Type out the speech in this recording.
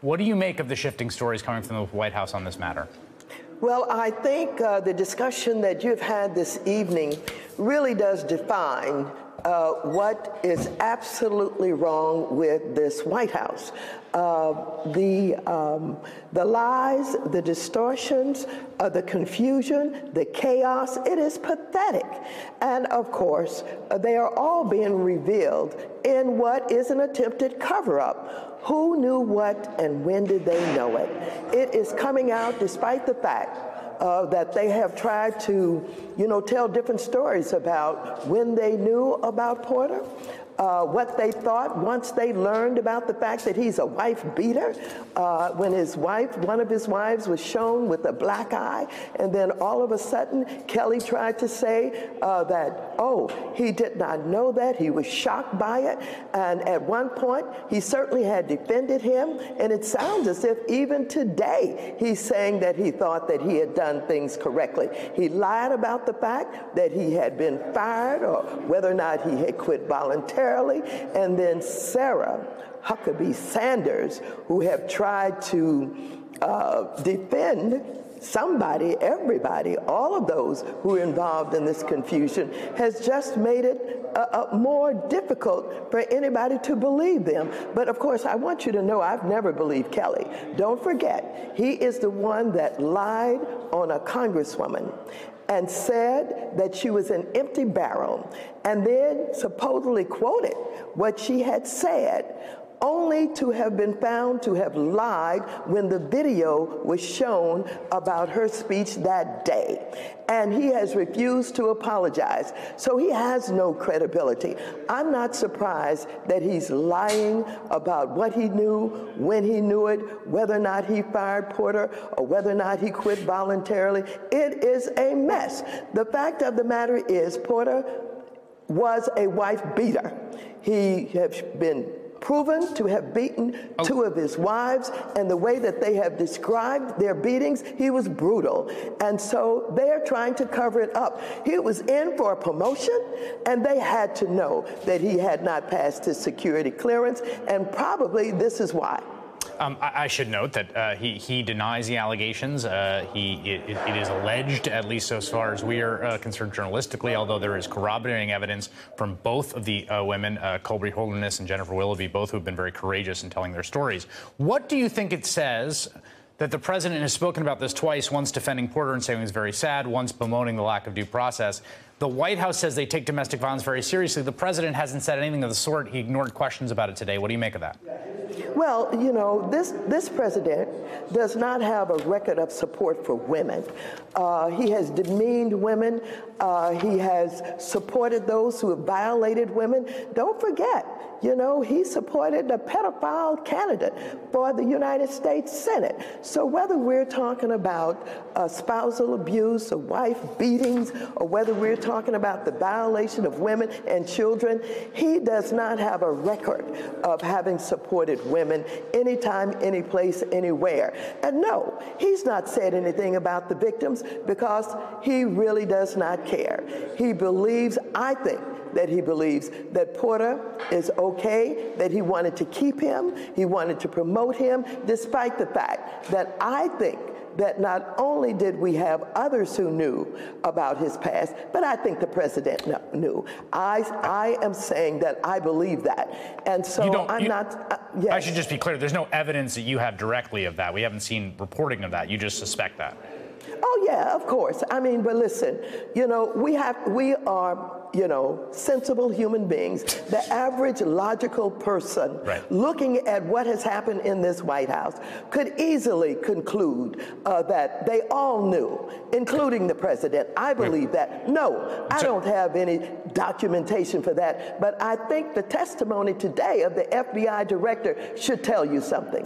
What do you make of the shifting stories coming from the White House on this matter? Well, I think the discussion that you've had this evening really does define what is absolutely wrong with this White House. The lies, the distortions, the confusion, the chaos, it is pathetic. And of course, they are all being revealed in what is an attempted cover-up. Who knew what and when did they know it? It is coming out despite the fact that they have tried to, tell different stories about when they knew about Porter, what they thought once they learned about the fact that he's a wife beater, when one of his wives was shown with a black eye, and then all of a sudden Kelly tried to say that, oh, he did not know that, he was shocked by it, and at one point he certainly had defended him, and it sounds as if even today he's saying that he thought that he had done things correctly. He lied about the fact that he had been fired or whether or not he had quit voluntarily. And then Sarah Huckabee Sanders, who have tried to defend somebody, everybody, all of those who are involved in this confusion, has just made it more difficult for anybody to believe them. But of course, I want you to know I've never believed Kelly. Don't forget, he is the one that lied on a Congresswoman and said that she was an empty barrel, and then supposedly quoted what she had said, only to have been found to have lied when the video was shown about her speech that day. And he has refused to apologize. So he has no credibility. I'm not surprised that he's lying about what he knew, when he knew it, whether or not he fired Porter, or whether or not he quit voluntarily. It is a mess. The fact of the matter is, Porter was a wife beater. He has been proven to have beaten two of his wives, and the way that they have described their beatings, he was brutal. And so they're trying to cover it up. He was in for a promotion, and they had to know that he had not passed his security clearance, and probably this is why. I should note that he denies the allegations. It is alleged, at least as far as we are concerned journalistically, although there is corroborating evidence from both of the women, Colby Holderness and Jennifer Willoughby, both who have been very courageous in telling their stories. What do you think it says that the president has spoken about this twice, once defending Porter and saying he was very sad, once bemoaning the lack of due process? The White House says they take domestic violence very seriously. The president hasn't said anything of the sort. He ignored questions about it today. What do you make of that? Well, this president does not have a record of support for women. He has demeaned women. He has supported those who have violated women. Don't forget, he supported a pedophile candidate for the United States Senate. So whether we're talking about spousal abuse or wife beatings, or whether we're talking about the violation of women and children, he does not have a record of having supported women anytime, any place, anywhere. And no, he's not said anything about the victims because he really does not care. He believes, I think, that he believes that Porter is okay, that he wanted to keep him, he wanted to promote him, despite the fact that I think that not only did we have others who knew about his past, but I think the president knew. I am saying that I believe that. And so yes. I should just be clear, there's no evidence that you have directly of that. We haven't seen reporting of that. You just suspect that. Oh, yeah, of course. I mean, but listen, we are sensible human beings. The average logical person looking at what has happened in this White House could easily conclude that they all knew, including the president. I believe that. No, I don't have any documentation for that, but I think the testimony today of the FBI director should tell you something.